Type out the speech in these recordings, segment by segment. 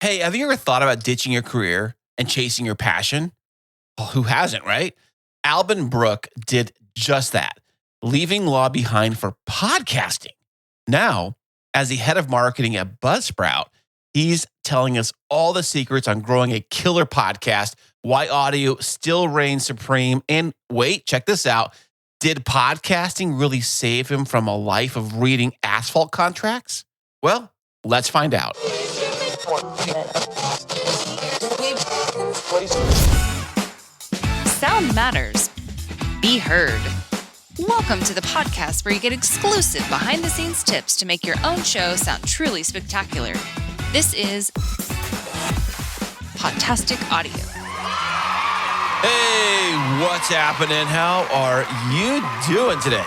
Hey, have you ever thought about ditching your career and chasing your passion? Well, who hasn't, right? Alban Brooke did just that, leaving law behind for podcasting. Now, as the head of marketing at Buzzsprout, he's telling us all the secrets on growing a killer podcast, why audio still reigns supreme. And wait, check this out. Did podcasting really save him from a life of reading asphalt contracts? Well, let's find out. Sound matters. Be heard. Welcome to the podcast where you get exclusive behind-the-scenes tips to make your own show sound truly spectacular. This is Podtastic Audio. Hey, what's happening? How are you doing today?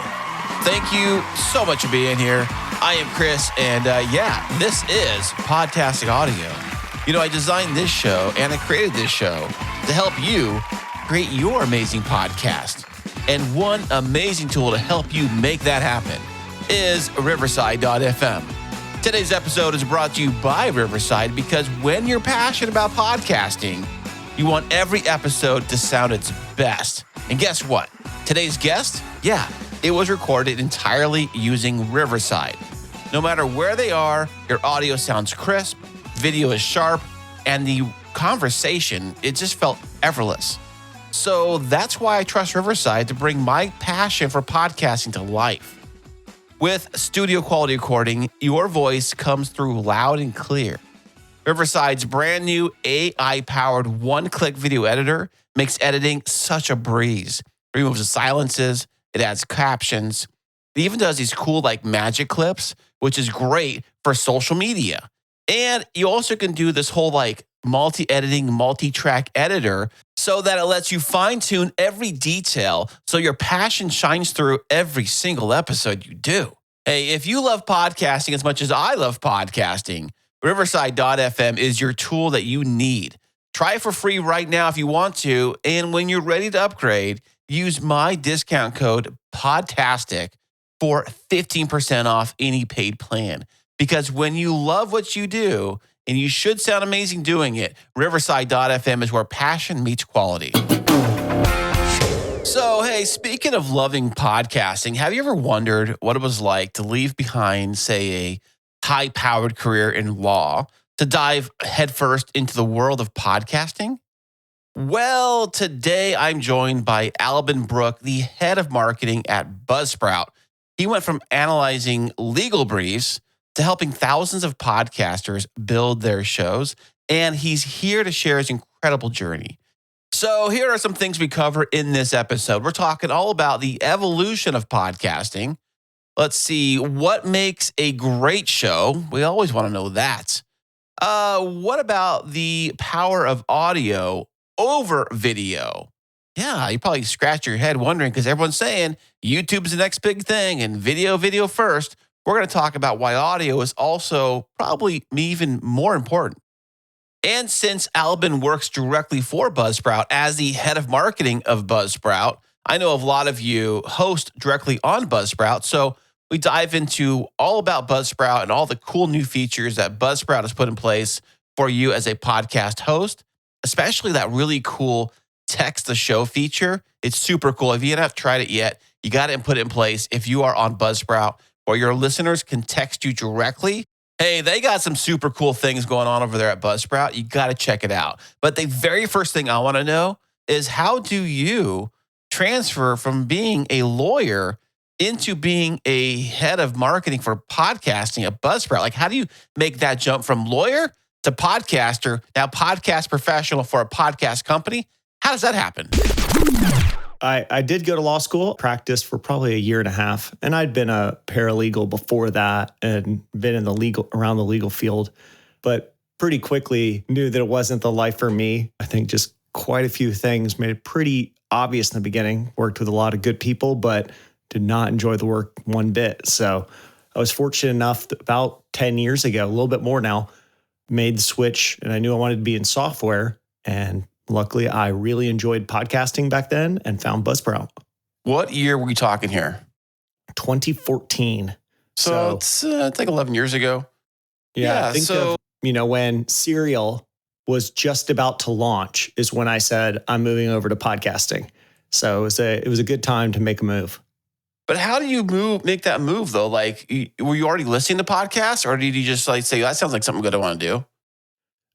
Thank you so much for being here. I am Chris, and this is Podtastic Audio. You know, I designed this show and I created this show to help you create your amazing podcast. And one amazing tool to help you make that happen is Riverside.fm. Today's episode is brought to you by Riverside because when you're passionate about podcasting, you want every episode to sound its best. And guess what? Today's guest, it was recorded entirely using Riverside. No matter where they are, your audio sounds crisp, video is sharp, and the conversation, it just felt effortless. So that's why I trust Riverside to bring my passion for podcasting to life. With studio quality recording, your voice comes through loud and clear. Riverside's brand new AI-powered one-click video editor makes editing such a breeze. It removes the silences, it adds captions. It even does these cool magic clips, which is great for social media. And you also can do this whole multi-editing, multi-track editor so that it lets you fine-tune every detail so your passion shines through every single episode you do. Hey, if you love podcasting as much as I love podcasting, Riverside.fm is your tool that you need. Try it for free right now if you want to, and when you're ready to upgrade, use my discount code PODTASTIC for 15% off any paid plan. Because when you love what you do, and you should sound amazing doing it, Riverside.fm is where passion meets quality. So, hey, speaking of loving podcasting, have you ever wondered what it was like to leave behind, say, a high-powered career in law to dive headfirst into the world of podcasting? Well, today I'm joined by Alban Brooke, the head of marketing at Buzzsprout. He went from analyzing legal briefs to helping thousands of podcasters build their shows, and he's here to share his incredible journey. So here are some things we cover in this episode. We're talking all about the evolution of podcasting. Let's see, what makes a great show? We always want to know that. What about the power of audio over video? Yeah, you probably scratch your head wondering because everyone's saying YouTube's the next big thing and video first. We're going to talk about why audio is also probably even more important. And since Alban works directly for Buzzsprout as the head of marketing of Buzzsprout, I know a lot of you host directly on Buzzsprout. So we dive into all about Buzzsprout and all the cool new features that Buzzsprout has put in place for you as a podcast host, especially that really cool text the show feature. It's super cool. If you haven't tried it yet, you got to put it in place if you are on Buzzsprout, or your listeners can text you directly. Hey, they got some super cool things going on over there at Buzzsprout. You got to check it out. But the very first thing I want to know is how do you transfer from being a lawyer into being a head of marketing for podcasting at Buzzsprout? How do you make that jump from lawyer to podcaster, now podcast professional for a podcast company? How does that happen? I did go to law school, practiced for probably a year and a half, and I'd been a paralegal before that and been in around the legal field, but pretty quickly knew that it wasn't the life for me. I think just quite a few things made it pretty obvious in the beginning. Worked with a lot of good people, but did not enjoy the work one bit. So I was fortunate enough that about 10 years ago, a little bit more now, made the switch, and I knew I wanted to be in software, and luckily, I really enjoyed podcasting back then and found Buzzsprout. What year were we talking here? 2014. So it's like 11 years ago. Yeah, I think when Serial was just about to launch is when I said, I'm moving over to podcasting. So it was a good time to make a move. But how do you make that move though? Like, were you already listening to podcasts, or did you just like say, that sounds like something good I want to do?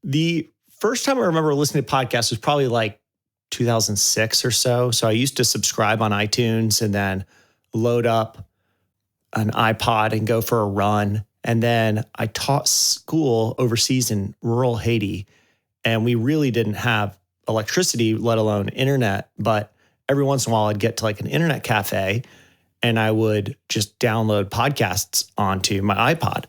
The first time I remember listening to podcasts was probably like 2006 or so. So I used to subscribe on iTunes and then load up an iPod and go for a run. And then I taught school overseas in rural Haiti, and we really didn't have electricity, let alone internet. But every once in a while, I'd get to like an internet cafe and I would just download podcasts onto my iPod.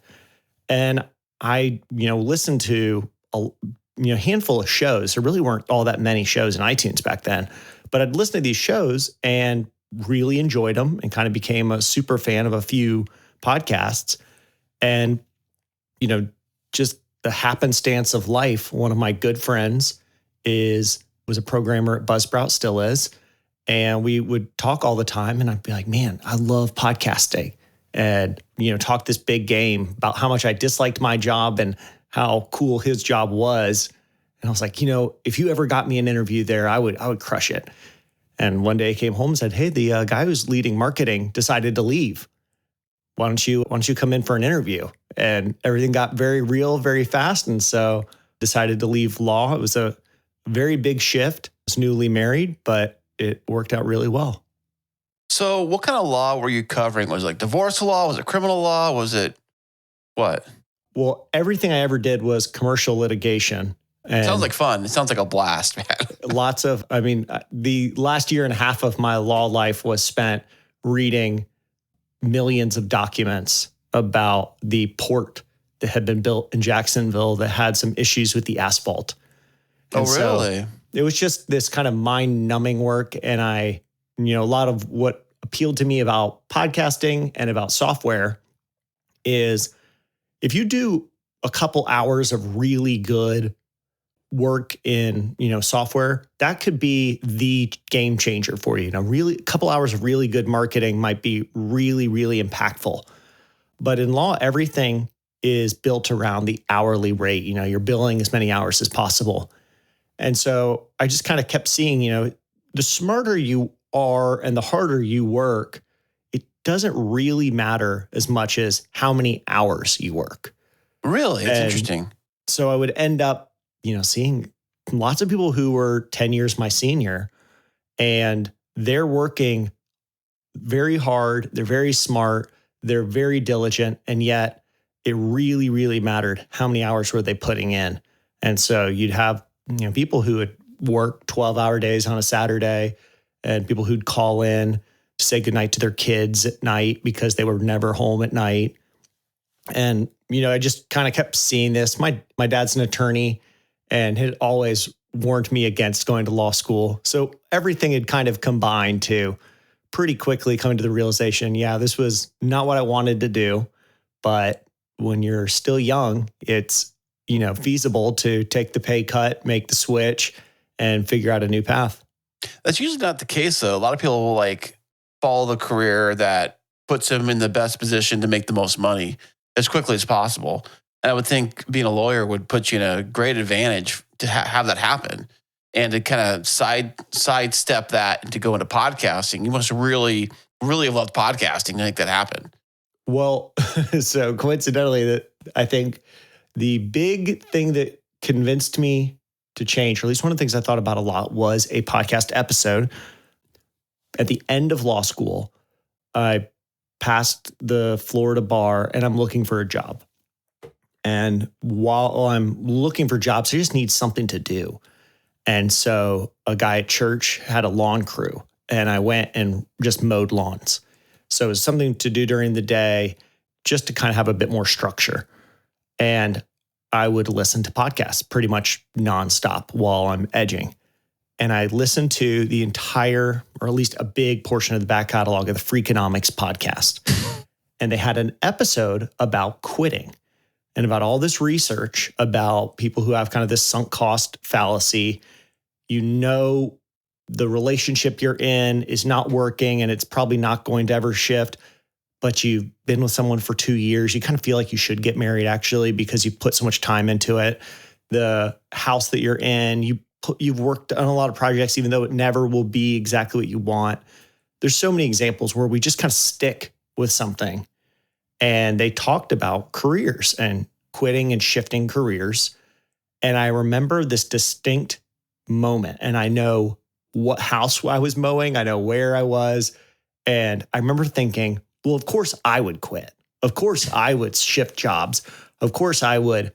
And I, listened to a handful of shows. There really weren't all that many shows in iTunes back then, but I'd listen to these shows and really enjoyed them and kind of became a super fan of a few podcasts. And, just the happenstance of life. One of my good friends was a programmer at Buzzsprout, still is. And we would talk all the time, and I'd be like, man, I love podcasting. And, talk this big game about how much I disliked my job and how cool his job was. And I was like, if you ever got me an interview there, I would crush it. And one day I came home and said, hey, the guy who's leading marketing decided to leave. Why don't you come in for an interview? And everything got very real, very fast. And so decided to leave law. It was a very big shift. I was newly married, but it worked out really well. So what kind of law were you covering? Was it like divorce law? Was it criminal law? Was it what? Well, everything I ever did was commercial litigation. And sounds like fun. It sounds like a blast, man. The last year and a half of my law life was spent reading millions of documents about the port that had been built in Jacksonville that had some issues with the asphalt. And really? So it was just this kind of mind-numbing work. And a lot of what appealed to me about podcasting and about software is if you do a couple hours of really good work in, software, that could be the game changer for you. Really, a couple hours of really good marketing might be really, really impactful. But in law, everything is built around the hourly rate. You're billing as many hours as possible. And so I just kind of kept seeing, the smarter you are and the harder you work, it doesn't really matter as much as how many hours you work. Really? That's interesting. So I would end up, seeing lots of people who were 10 years my senior, and they're working very hard. They're very smart. They're very diligent. And yet it really, really mattered how many hours were they putting in. And so you'd have, people who would work 12-hour days on a Saturday, and people who'd call in to say goodnight to their kids at night because they were never home at night. And, I just kind of kept seeing this. My dad's an attorney and had always warned me against going to law school. So everything had kind of combined to pretty quickly come to the realization, this was not what I wanted to do. But when you're still young, it's, feasible to take the pay cut, make the switch, and figure out a new path. That's usually not the case, though. A lot of people will like follow the career that puts them in the best position to make the most money as quickly as possible. And I would think being a lawyer would put you in a great advantage to have that happen, and to kind of sidestep that and to go into podcasting. You must really, really have loved podcasting to make that happen. Well, so coincidentally, I think the big thing that convinced me to change, or at least one of the things I thought about a lot, was a podcast episode. At the end of law school, I passed the Florida bar and I'm looking for a job. And while I'm looking for jobs, I just need something to do. And so a guy at church had a lawn crew, and I went and just mowed lawns. So it was something to do during the day just to kind of have a bit more structure. And I would listen to podcasts pretty much nonstop while I'm edging. And I listened to the entire, or at least a big portion of the back catalog of the Freakonomics podcast. And they had an episode about quitting and about all this research about people who have kind of this sunk cost fallacy. The relationship you're in is not working and it's probably not going to ever shift, but you've been with someone for 2 years. You kind of feel like you should get married actually because you put so much time into it. The house that you're in, you've worked on a lot of projects, even though it never will be exactly what you want. There's so many examples where we just kind of stick with something. And they talked about careers and quitting and shifting careers. And I remember this distinct moment, and I know what house I was mowing. I know where I was. And I remember thinking, well, of course I would quit. Of course I would shift jobs. Of course I would,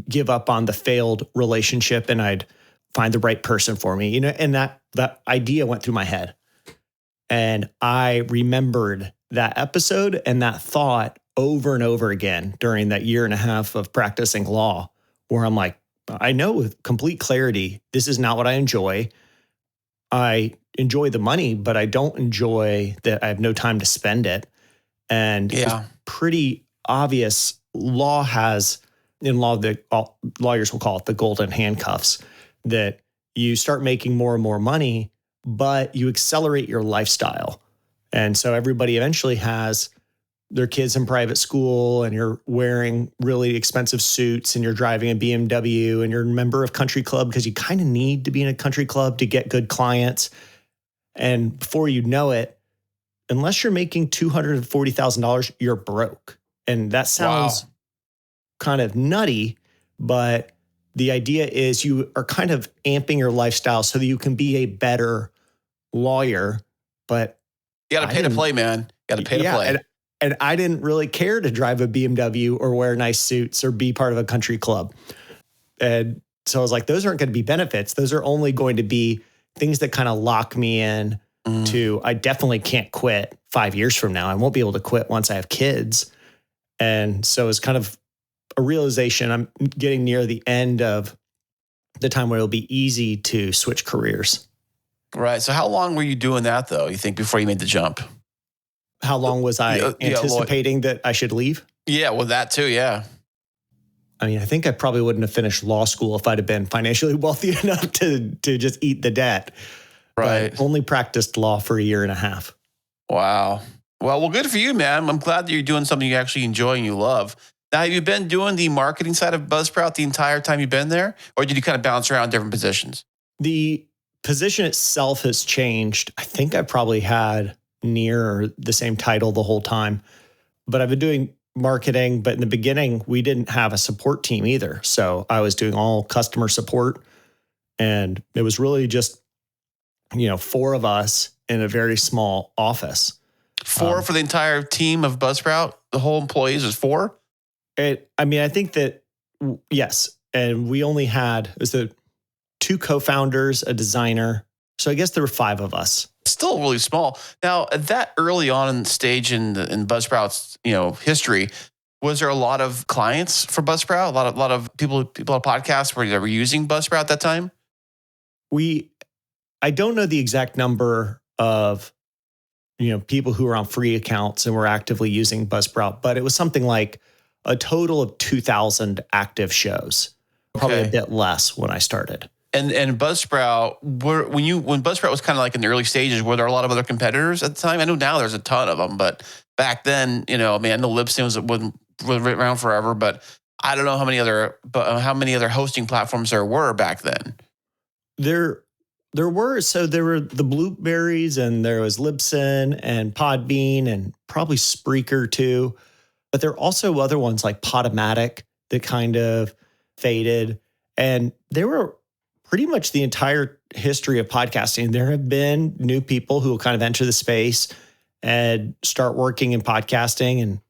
give up on the failed relationship and I'd find the right person for me, and that idea went through my head. And I remembered that episode and that thought over and over again during that year and a half of practicing law, where I'm like, I know with complete clarity, this is not what I enjoy. I enjoy the money, but I don't enjoy that I have no time to spend it. And it's pretty obvious. Law has, in law, lawyers will call it the golden handcuffs, that you start making more and more money, but you accelerate your lifestyle. And so everybody eventually has their kids in private school, and you're wearing really expensive suits, and you're driving a BMW, and you're a member of country club because you kind of need to be in a country club to get good clients. And before you know it, unless you're making $240,000, you're broke. And that sounds kind of nutty, but the idea is you are kind of amping your lifestyle so that you can be a better lawyer. But you got to pay to play, man. Got to pay to play. And I didn't really care to drive a BMW or wear nice suits or be part of a country club. And so I was like, those aren't going to be benefits. Those are only going to be things that kind of lock me in to, I definitely can't quit 5 years from now. I won't be able to quit once I have kids. And so it's kind of a realization. I'm getting near the end of the time where it'll be easy to switch careers. Right. So how long were you doing that though, you think, before you made the jump? How long was I anticipating that I should leave? Yeah, well, that too, yeah. I mean, I think I probably wouldn't have finished law school if I'd have been financially wealthy enough to just eat the debt. Right. But only practiced law for a year and a half. Wow. Well, good for you, man. I'm glad that you're doing something you actually enjoy and you love. Now, have you been doing the marketing side of Buzzsprout the entire time you've been there? Or did you kind of bounce around different positions? The position itself has changed. I think I probably had near the same title the whole time, but I've been doing marketing. But in the beginning, we didn't have a support team either. So I was doing all customer support, and it was really just, 4 of us in a very small office. 4 for the entire team of Buzzsprout? The whole employees was 4? I think that, yes. And we only had, it was the 2 co-founders, a designer. So I guess there were 5 of us. Still really small. Now, at that early on in the stage in Buzzsprout's history, was there a lot of clients for Buzzsprout? A lot of people on podcasts were using Buzzsprout at that time? I don't know the exact number of people who were on free accounts and were actively using Buzzsprout, but it was something like a total of 2,000 active shows. Probably a bit less when I started. And Buzzsprout, when Buzzsprout was kind of like in the early stages, were there a lot of other competitors at the time? I know now there's a ton of them, but back then, I know Libsyn was around forever, but I don't know how many other hosting platforms there were back then. There were the Blueberries, and there was Libsyn and Podbean and probably Spreaker too. But there are also other ones like Podomatic that kind of faded. And there were pretty much the entire history of podcasting. There have been new people who will kind of enter the space and start working in podcasting. And,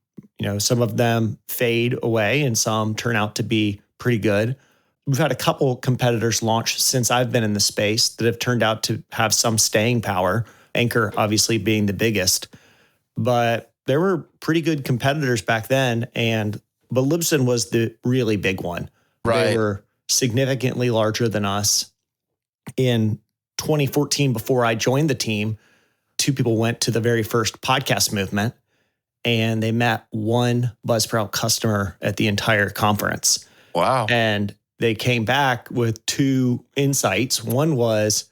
some of them fade away and some turn out to be pretty good. We've had a couple competitors launch since I've been in the space that have turned out to have some staying power. Anchor obviously being the biggest, but there were pretty good competitors back then. But Libsyn was the really big one. Right. They were significantly larger than us. In 2014, before I joined the team, 2 people went to the very first podcast movement, and they met 1 Buzzsprout customer at the entire conference. Wow. And they came back with 2 insights. One was,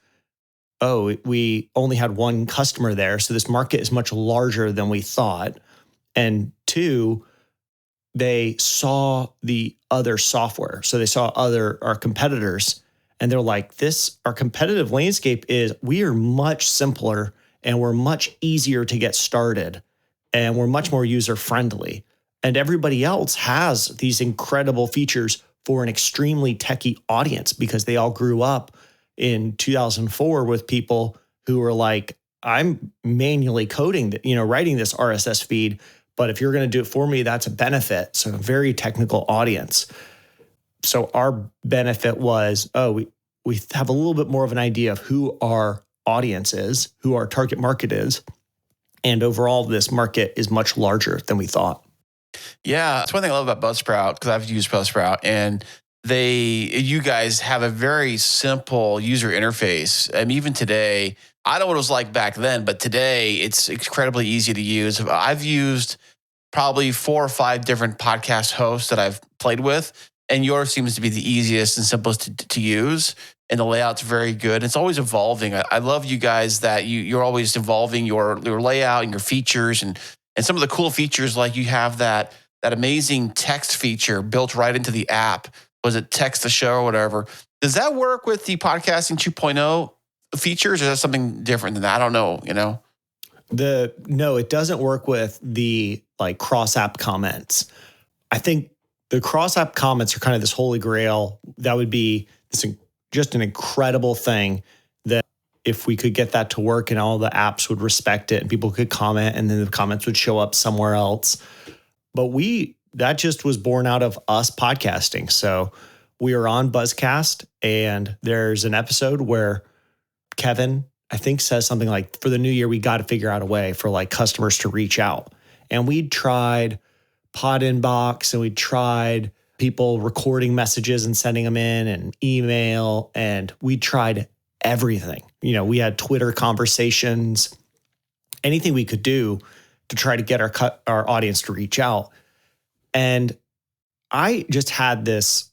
oh, we only had one customer there. So this market is much larger than we thought. And two, they saw the other software. So they saw our competitors, and they're like, our competitive landscape we are much simpler and we're much easier to get started and we're much more user friendly. And everybody else has these incredible features for an extremely techie audience because they all grew up in 2004 with people who were like, I'm manually coding, writing this RSS feed. But if you're going to do it for me, that's a benefit. So a very technical audience. So our benefit was, we have a little bit more of an idea of who our audience is, who our target market is. And overall, this market is much larger than we thought. Yeah, that's one thing I love about Buzzsprout, because I've used Buzzsprout, and you guys have a very simple user interface. And even today, I don't know what it was like back then, but today it's incredibly easy to use. I've used probably 4 or 5 different podcast hosts that I've played with, and yours seems to be the easiest and simplest to use. And the layout's very good. It's always evolving. I love you guys that you're always evolving your layout and your features, and some of the cool features, like you have that amazing text feature built right into the app. Was it text the show or whatever? Does that work with the podcasting 2.0 features, or is that something different than that? I don't know, No, it doesn't work with the cross-app comments. I think the cross-app comments are kind of this holy grail. That would be just an incredible thing that if we could get that to work and all the apps would respect it and people could comment and then the comments would show up somewhere else. But that just was born out of us podcasting. So we were on Buzzcast, and there's an episode where Kevin, I think, says something like, for the new year, we got to figure out a way for customers to reach out. And we tried Pod Inbox, and we tried people recording messages and sending them in, and email, and we tried everything. We had Twitter conversations, anything we could do to try to get our audience to reach out. And I just had this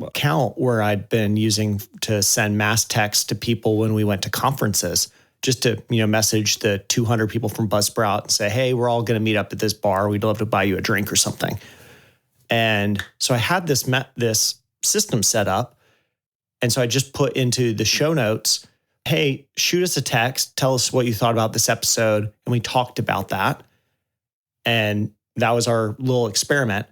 account where I'd been using to send mass text to people when we went to conferences, just to, message the 200 people from Buzzsprout and say, hey, we're all going to meet up at this bar. We'd love to buy you a drink or something. And so I had this system set up. And so I just put into the show notes, hey, shoot us a text, tell us what you thought about this episode. And we talked about that. And that was our little experiment.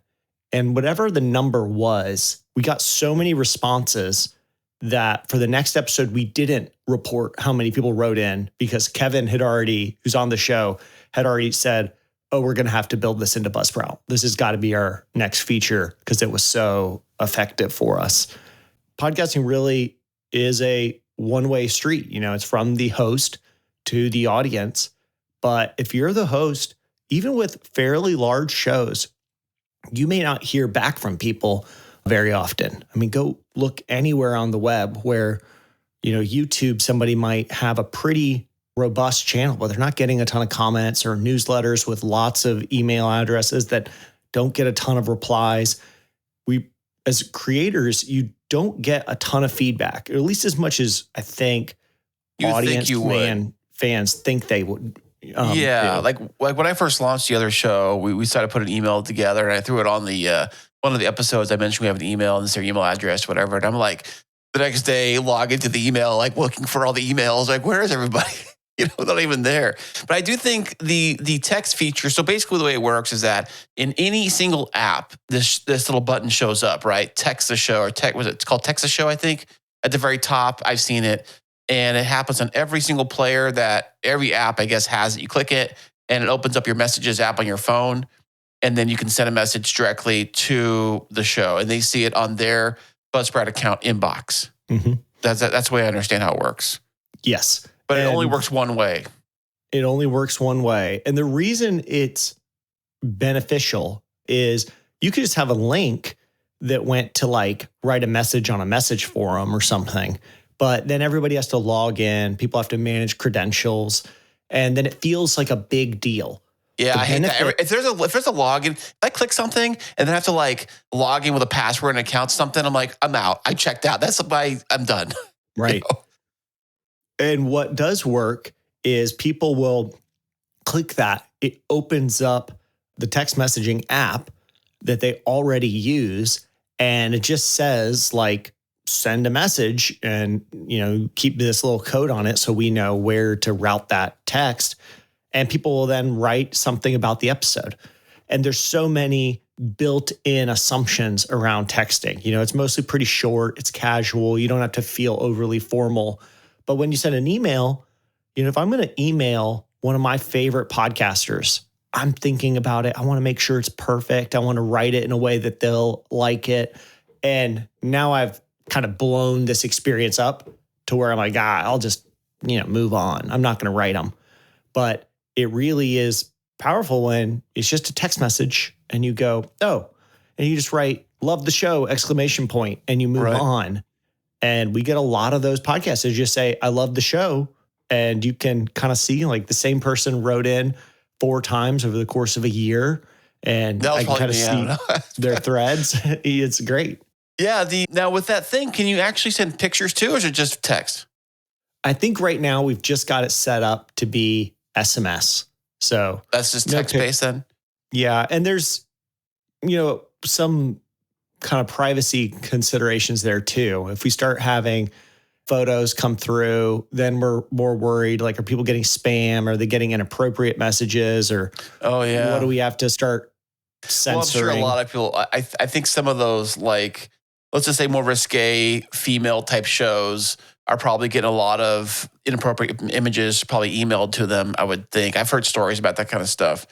And whatever the number was, we got so many responses that for the next episode, we didn't report how many people wrote in, because Kevin who's on the show, had already said, oh, we're going to have to build this into Buzzsprout. This has got to be our next feature because it was so effective for us. Podcasting really is a one-way street. It's from the host to the audience. But if you're the host, even with fairly large shows, you may not hear back from people very often. I mean, go look anywhere on the web where, YouTube, somebody might have a pretty robust channel, but they're not getting a ton of comments, or newsletters with lots of email addresses that don't get a ton of replies. As creators, you don't get a ton of feedback, or at least as much as I think fans think they would. Like when I first launched the other show, we started to put an email together, and I threw it on the one of the episodes. I mentioned we have an email, and this is their email address, whatever. And I'm like, the next day, log into the email, looking for all the emails, where is everybody? Not even there. But I do think the text feature. So basically, the way it works is that in any single app, this little button shows up, right? Text the show, or it's called Text the Show, I think, at the very top. I've seen it. And it happens on every single player that every app, I guess, has it. You click it, and it opens up your Messages app on your phone. And then you can send a message directly to the show. And they see it on their Buzzsprout account inbox. Mm-hmm. That's the way I understand how it works. Yes. But it only works one way. It only works one way. And the reason it's beneficial is you could just have a link that went to write a message on a message forum or something. But then everybody has to log in. People have to manage credentials. And then it feels like a big deal. Yeah, I hate that. If there's a login, if I click something and then I have to log in with a password and account something, I'm like, I'm out. I checked out. I'm done. Right. And what does work is people will click that. It opens up the text messaging app that they already use. And it just says like, send a message and, keep this little code on it so we know where to route that text. And people will then write something about the episode. And there's so many built-in assumptions around texting. It's mostly pretty short. It's casual. You don't have to feel overly formal. But when you send an email, if I'm going to email one of my favorite podcasters, I'm thinking about it. I want to make sure it's perfect. I want to write it in a way that they'll like it. And now I've kind of blown this experience up to where I'm like, I'll just, move on. I'm not going to write them. But it really is powerful when it's just a text message and you go, oh, and you just write, love the show, ! And you move on. And we get a lot of those podcasts. You just say, I love the show. And you can kind of see like the same person wrote in 4 times over the course of a year. And I can kind of see their threads. It's great. Yeah. Now with that thing, can you actually send pictures too, or is it just text? I think right now we've just got it set up to be SMS. So that's just text-based then? Yeah. And there's, some kind of privacy considerations there too. If we start having photos come through, then we're more worried. Like, are people getting spam? Are they getting inappropriate messages? Or what do we have to start censoring? Well, I'm sure a lot of people, I think some of those, like, let's just say more risque female type shows are probably getting a lot of inappropriate images probably emailed to them, I would think. I've heard stories about that kind of stuff.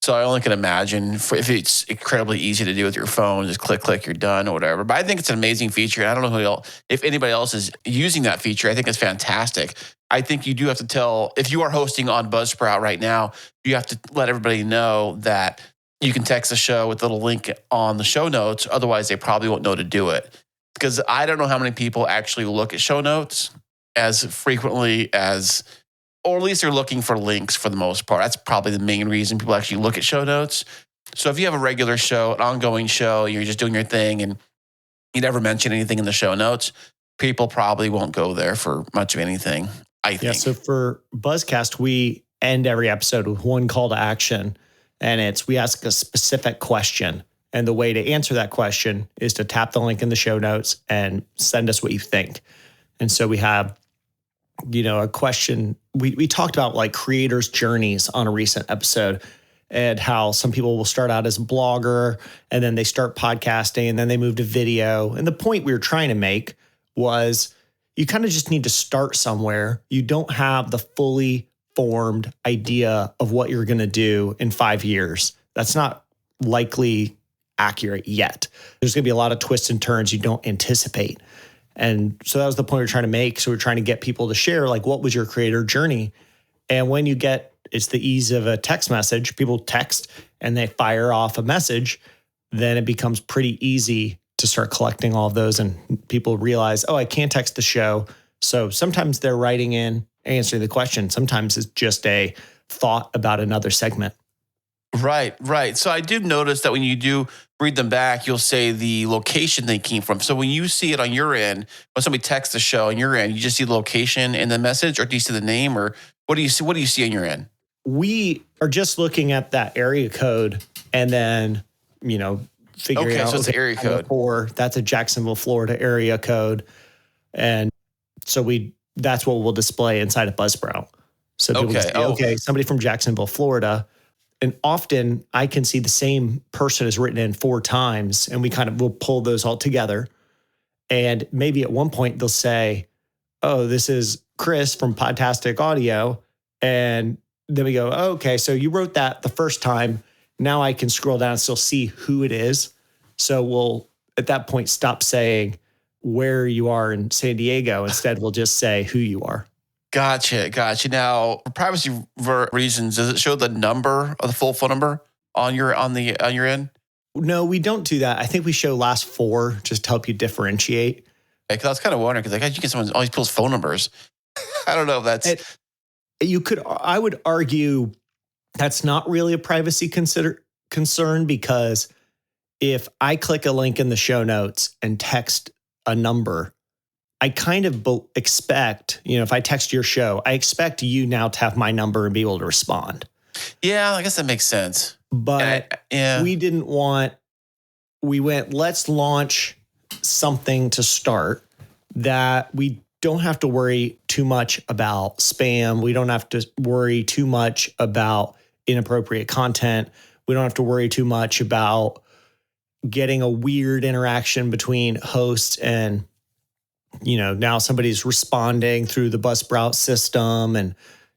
So I only can imagine if it's incredibly easy to do with your phone, just click, you're done or whatever. But I think it's an amazing feature. I don't know if anybody else is using that feature. I think it's fantastic. I think you do have to tell, if you are hosting on Buzzsprout right now, you have to let everybody know that you can text the show with the little link on the show notes. Otherwise, they probably won't know to do it. Because I don't know how many people actually look at show notes as frequently as, or at least they're looking for links for the most part. That's probably the main reason people actually look at show notes. So if you have a regular show, an ongoing show, you're just doing your thing and you never mention anything in the show notes, people probably won't go there for much of anything, I think. Yeah, so for Buzzcast, we end every episode with one call to action, and we ask a specific question. And the way to answer that question is to tap the link in the show notes and send us what you think. And so we have, a question. We talked about like creators' journeys on a recent episode and how some people will start out as a blogger and then they start podcasting and then they move to video. And the point we were trying to make was you kind of just need to start somewhere. You don't have the fully formed idea of what you're going to do in 5 years. That's not likely accurate yet. There's going to be a lot of twists and turns you don't anticipate. And so that was the point we were trying to make. So we're trying to get people to share, like, what was your creator journey? And when you get, it's the ease of a text message, people text and they fire off a message, then it becomes pretty easy to start collecting all of those. And people realize, I can't text the show. So sometimes they're writing in, answering the question. Sometimes it's just a thought about another segment. Right. So I did notice that when you do read them back, you'll say the location they came from. So when you see it on your end, when somebody texts the show on your end, you just see the location in the message, or do you see the name, or what do you see? What do you see on your end? We are just looking at that area code and then, figuring out. So it's the area code. Or that's a Jacksonville, Florida area code. And so that's what we'll display inside of Buzzsprout. So people can say, somebody from Jacksonville, Florida. And often I can see the same person is written in 4 times and we'll pull those all together. And maybe at one point they'll say, this is Chris from Podtastic Audio. And then we go, okay, so you wrote that the first time. Now I can scroll down and still see who it is. So we'll, at that point, stop saying where you are in San Diego. Instead, we'll just say who you are. Gotcha. Now, for privacy reasons, does it show the number, or the full phone number on your end? No, we don't do that. I think we show last 4 just to help you differentiate. Because I was kind of wondering, because you get all these people's phone numbers. I don't know if that's... I would argue that's not really a privacy concern, because if I click a link in the show notes and text a number, I kind of expect, if I text your show, I expect you now to have my number and be able to respond. Yeah, I guess that makes sense. But we went, let's launch something to start that we don't have to worry too much about spam. We don't have to worry too much about inappropriate content. We don't have to worry too much about getting a weird interaction between hosts and, now somebody's responding through the Buzzsprout system. And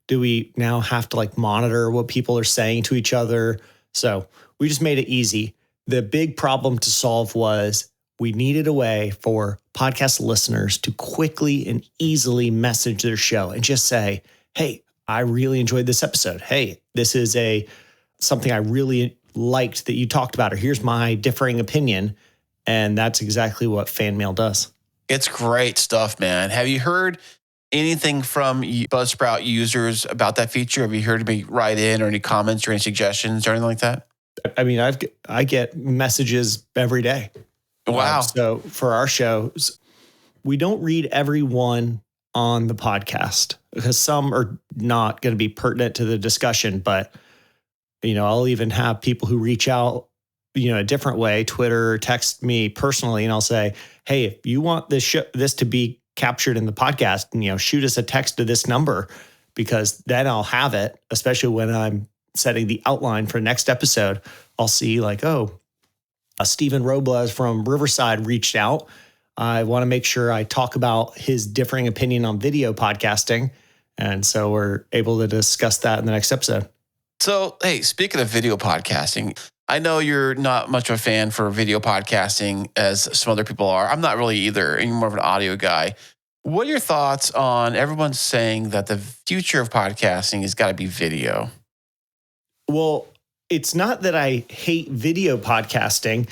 do we now have to monitor what people are saying to each other? So we just made it easy. The big problem to solve was we needed a way for podcast listeners to quickly and easily message their show and just say, hey, I really enjoyed this episode. Hey, this is something I really liked that you talked about, or here's my differing opinion. And that's exactly what fan mail does. It's great stuff, man. Have you heard anything from Buzzsprout users about that feature? Have you heard me write in or any comments or any suggestions or anything like that? I mean, I get messages every day. Wow. So for our shows, we don't read every one on the podcast because some are not going to be pertinent to the discussion. But, I'll even have people who reach out, a different way, Twitter, or text me personally, and I'll say, hey, if you want this to be captured in the podcast, shoot us a text to this number, because then I'll have it, especially when I'm setting the outline for next episode. I'll see Stephen Robles from Riverside reached out. I want to make sure I talk about his differing opinion on video podcasting. And so we're able to discuss that in the next episode. So, hey, speaking of video podcasting, I know you're not much of a fan for video podcasting as some other people are. I'm not really either. I'm more of an audio guy. What are your thoughts on everyone saying that the future of podcasting has got to be video? Well, it's not that I hate video podcasting.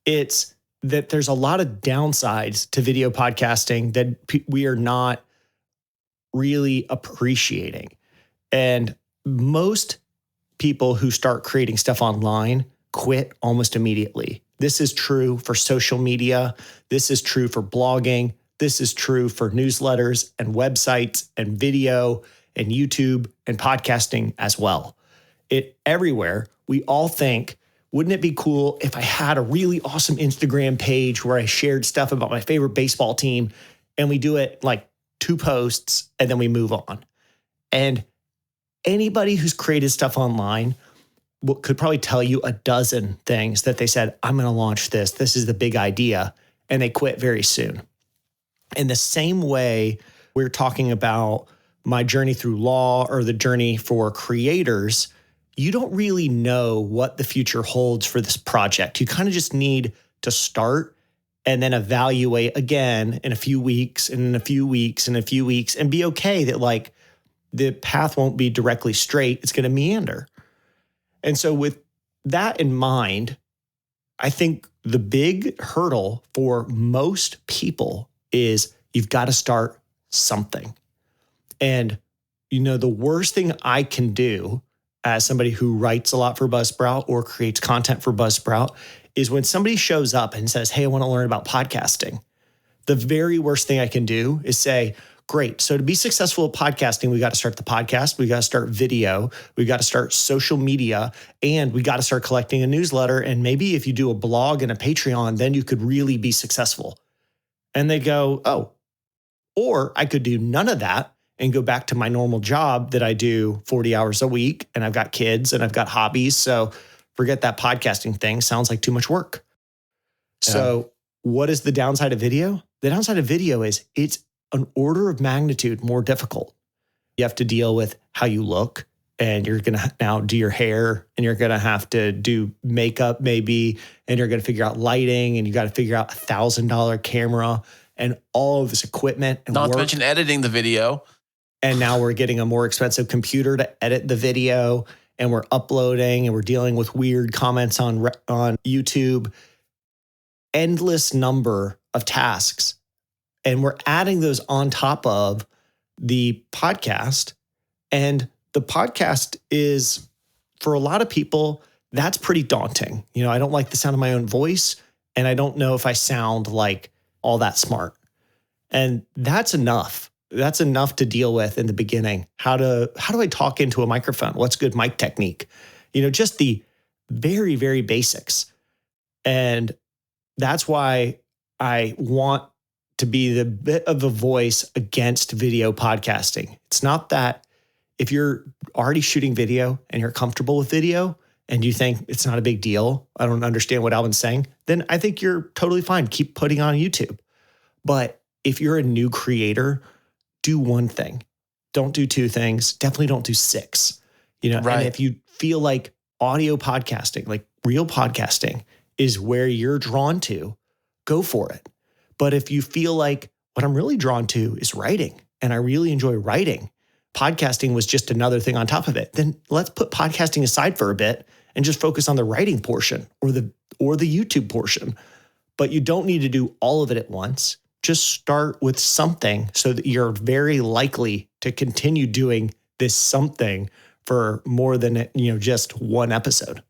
It's that there's a lot of downsides to video podcasting that we are not really appreciating. And most people who start creating stuff online quit almost immediately. This is true for social media. This is true for blogging. This is true for newsletters and websites and video and YouTube and podcasting as well. Everywhere, we all think, wouldn't it be cool if I had a really awesome Instagram page where I shared stuff about my favorite baseball team, and we do it 2 posts and then we move on. And anybody who's created stuff online could probably tell you a dozen things that they said, I'm going to launch this. This is the big idea. And they quit very soon. In the same way, we're talking about my journey through law or the journey for creators. You don't really know what the future holds for this project. You kind of just need to start and then evaluate again in a few weeks and in a few weeks and a few weeks, and be okay that the path won't be directly straight. It's going to meander. And so with that in mind, I think the big hurdle for most people is you've got to start something. And, the worst thing I can do as somebody who writes a lot for Buzzsprout or creates content for Buzzsprout is when somebody shows up and says, hey, I want to learn about podcasting. The very worst thing I can do is say, great. So to be successful at podcasting, we got to start the podcast. We got to start video. We got to start social media, and we got to start collecting a newsletter. And maybe if you do a blog and a Patreon, then you could really be successful. And they go, oh, or I could do none of that and go back to my normal job that I do 40 hours a week. And I've got kids and I've got hobbies. So forget that podcasting thing. Sounds like too much work. Yeah. So what is the downside of video? The downside of video is it's an order of magnitude more difficult. You have to deal with how you look, and you're going to now do your hair, and you're going to have to do makeup maybe, and you're going to figure out lighting, and you got to figure out $1,000 camera and all of this equipment. And not to mention editing the video. And now we're getting a more expensive computer to edit the video, and we're uploading, and we're dealing with weird comments on YouTube. Endless number of tasks. And we're adding those on top of the podcast. And the podcast is, for a lot of people, that's pretty daunting. I don't like the sound of my own voice, and I don't know if I sound all that smart. And that's enough. That's enough to deal with in the beginning. How do I talk into a microphone? What's good mic technique? Just the very, very basics. And that's why I want to be the bit of a voice against video podcasting. It's not that if you're already shooting video and you're comfortable with video and you think it's not a big deal, I don't understand what Alban's saying, then I think you're totally fine. Keep putting on YouTube. But if you're a new creator, do one thing. Don't do two things. Definitely don't do six. Right. And if you feel like audio podcasting, like real podcasting is where you're drawn to, go for it. But if you feel like what I'm really drawn to is writing and I really enjoy writing, podcasting was just another thing on top of it, then let's put podcasting aside for a bit and just focus on the writing portion or the YouTube portion. But you don't need to do all of it at once. Just start with something so that you're very likely to continue doing this something for more than, just one episode.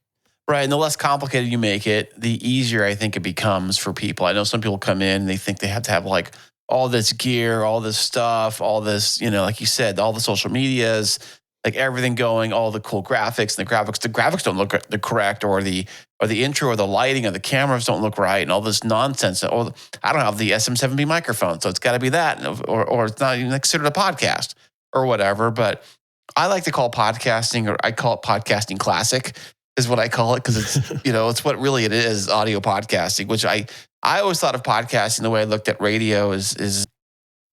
Right. And the less complicated you make it, the easier I think it becomes for people. I know some people come in and they think they have to have like all this gear, all this stuff, all this, like you said, all the social medias, like everything going, all the cool graphics, and the graphics don't look the correct, or the intro or the lighting or the cameras don't look right, and all this nonsense. Or I don't have the SM7B microphone, so it's got to be that, or it's not even considered a podcast or whatever. But I like to call podcasting, or I call it podcasting classic, is what I call it, because it's it's what really it is, audio podcasting. Which I always thought of podcasting the way I looked at radio is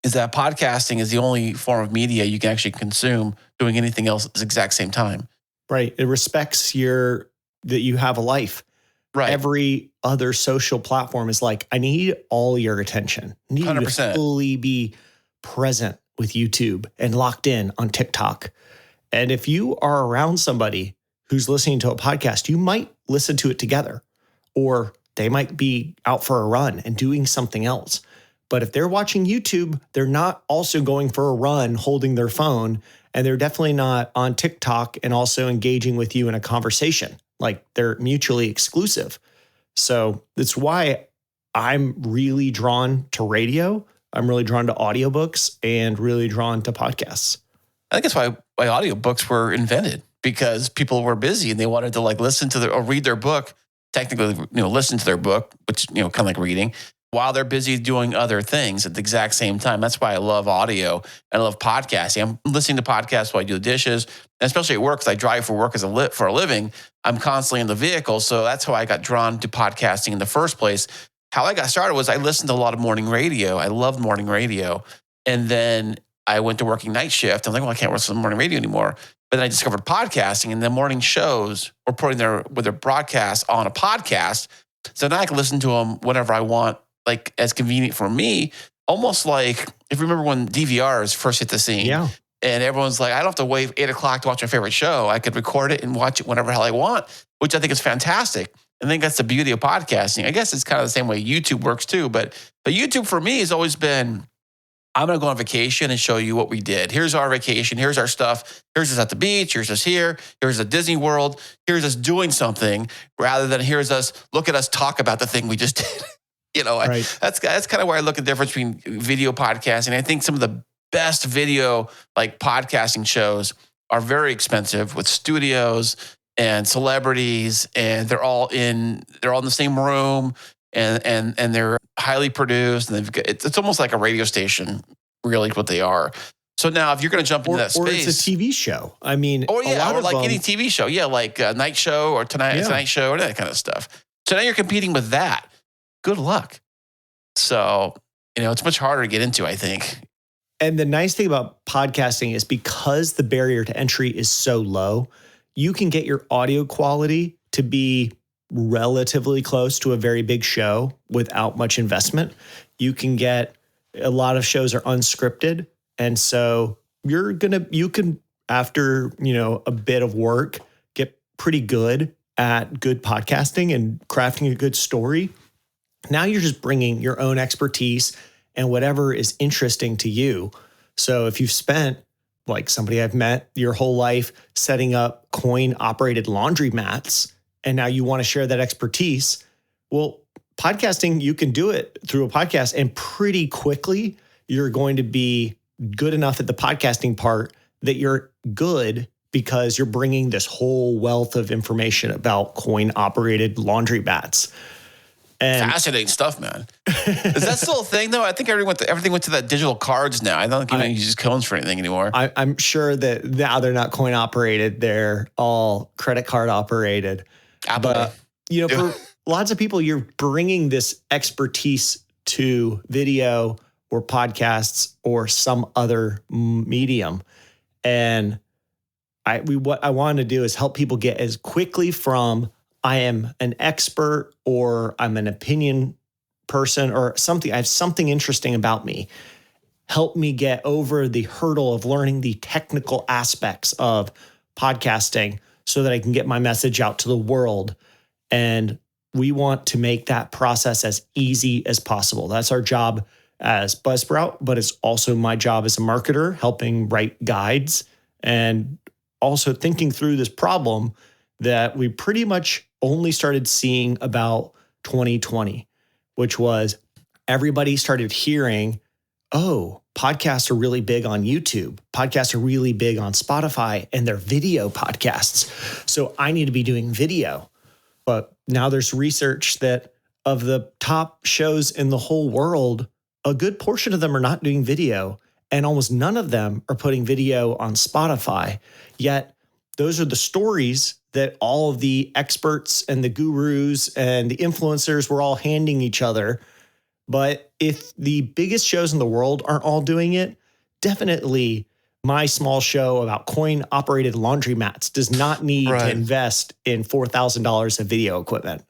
that podcasting is the only form of media you can actually consume doing anything else at the exact same time. Right. It respects that you have a life. Right. Every other social platform is like, I need all your attention. I need 100%. You to fully be present with YouTube and locked in on TikTok. And if you are around somebody who's listening to a podcast, you might listen to it together, or they might be out for a run and doing something else. But if they're watching YouTube, they're not also going for a run holding their phone, and they're definitely not on TikTok and also engaging with you in a conversation. Like, they're mutually exclusive. So that's why I'm really drawn to radio. I'm really drawn to audiobooks and really drawn to podcasts. I think that's why audiobooks were invented, because people were busy and they wanted to listen to or read their book, technically, listen to their book, which, kind of like reading, while they're busy doing other things at the exact same time. That's why I love audio and I love podcasting. I'm listening to podcasts while I do the dishes, and especially at work, because I drive for work for a living. I'm constantly in the vehicle. So that's how I got drawn to podcasting in the first place. How I got started was I listened to a lot of morning radio. I loved morning radio. And then I went to working night shift. I'm like, well, I can't listen to morning radio anymore. But then I discovered podcasting, and the morning shows were putting their broadcasts on a podcast. So now I can listen to them whenever I want, like as convenient for me. Almost like, if you remember when DVRs first hit the scene, yeah, and everyone's like, I don't have to wait 8 o'clock to watch my favorite show. I could record it and watch it whenever the hell I want, which I think is fantastic. I think that's the beauty of podcasting. I guess it's kind of the same way YouTube works too. But YouTube for me has always been, I'm going to go on vacation and show you what we did. Here's our vacation. Here's our stuff. Here's us at the beach. Here's us here. Here's a Disney World. Here's us doing something, rather than here's us, look at us talk about the thing we just did. Right. That's kind of where I look at the difference between video podcasting. I think some of the best video podcasting shows are very expensive, with studios and celebrities, and they're all in the same room, and they're highly produced, and it's almost like a radio station, really, what they are. So now, if you're going to jump into that space, or it's a TV show. I mean, or any TV show, like a night show or Tonight Show, or that kind of stuff. So now you're competing with that. Good luck. So it's much harder to get into, I think. And the nice thing about podcasting is, because the barrier to entry is so low, you can get your audio quality to be relatively close to a very big show without much investment. You can get, a lot of shows are unscripted. And so you can, after, a bit of work, get pretty good at good podcasting and crafting a good story. Now you're just bringing your own expertise and whatever is interesting to you. So if you've spent, like somebody I've met, your whole life setting up coin-operated laundry mats, and now you want to share that expertise, well, podcasting, you can do it through a podcast, and pretty quickly you're going to be good enough at the podcasting part that you're good because you're bringing this whole wealth of information about coin-operated laundry bats. And fascinating stuff, man. Is that still a thing, though? I think everything went to that digital cards now. I don't think you use coins for anything anymore. I'm sure that now they're not coin-operated. They're all credit card operated. Apple. But, for lots of people, you're bringing this expertise to video or podcasts or some other medium. And what I want to do is help people get as quickly from I am an expert or I'm an opinion person or something. I have something interesting about me. Help me get over the hurdle of learning the technical aspects of podcasting so that I can get my message out to the world. And we want to make that process as easy as possible. That's our job as Buzzsprout, but it's also my job as a marketer, helping write guides and also thinking through this problem that we pretty much only started seeing about 2020, which was everybody started hearing, oh, podcasts are really big on YouTube. Podcasts are really big on Spotify, and they're video podcasts. So I need to be doing video. But now there's research that of the top shows in the whole world, a good portion of them are not doing video, and almost none of them are putting video on Spotify. Yet those are the stories that all of the experts and the gurus and the influencers were all handing each other. But if the biggest shows in the world aren't all doing it, definitely my small show about coin-operated laundromats does not need to invest in $4,000 of video equipment.